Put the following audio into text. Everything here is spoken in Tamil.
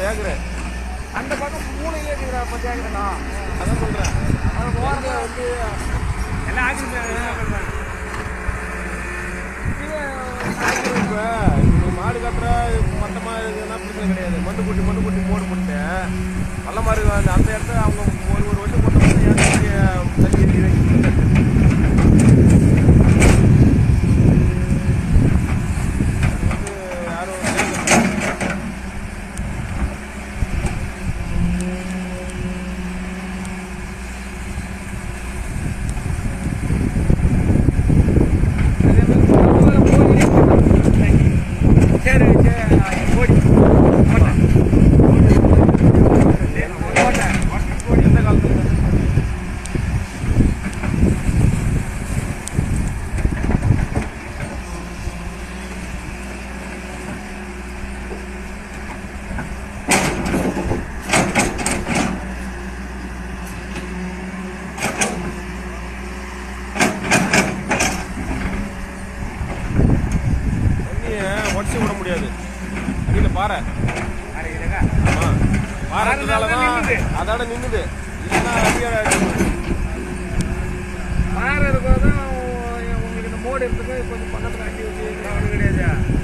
ஏக்கரு. அந்த பக்கம் 3 ஏக்கர் 10 ஏக்கருண்ணா. அதான் சொல்றேன். அது ஓரத்தில் வந்து எல்லாம் ஆக்கிட்டு இப்போ மாடு காட்டுற மட்டமா இருக்குன்னா பிரச்சனை கிடையாது. மண்டு குட்டி போடு போட்டு நல்ல மாதிரி அந்த இடத்த அவங்க ஒரு வருஷம் போட்ட தண்ணி உடச்சி விட முடியாது. அடியில பாறை பாறைனாலதான் அதோட நின்னுது. இல்லைன்னா பாறை இருக்கதான் உங்களுக்கு இந்த மோடு இருக்குது. கொஞ்சம் பக்கத்தில் அடி வச்சு கிடையாது.